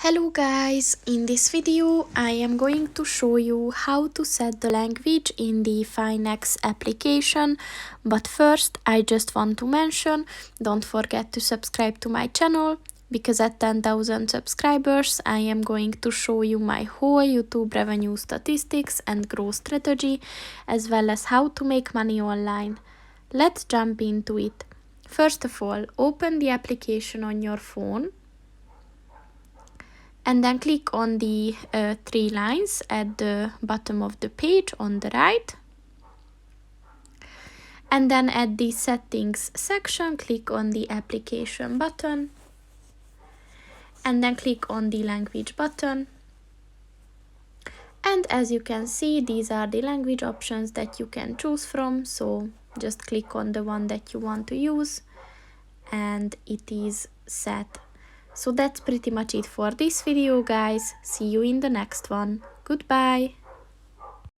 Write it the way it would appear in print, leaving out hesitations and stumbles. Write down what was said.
Hello guys, in this video I am going to show you how to set the language in the Finax application, but first I just want to mention, don't forget to subscribe to my channel, because at 10,000 subscribers I am going to show you my whole YouTube revenue statistics and growth strategy, as well as how to make money online. Let's jump into it. First of all, open the application on your phone. And then click on the three lines at the bottom of the page on the right. And then at the settings section, click on the application button. And then click on the language button. And as you can see, these are the language options that you can choose from. So just click on the one that you want to use and it is set. So that's pretty much it for this video, guys. See you in the next one. Goodbye.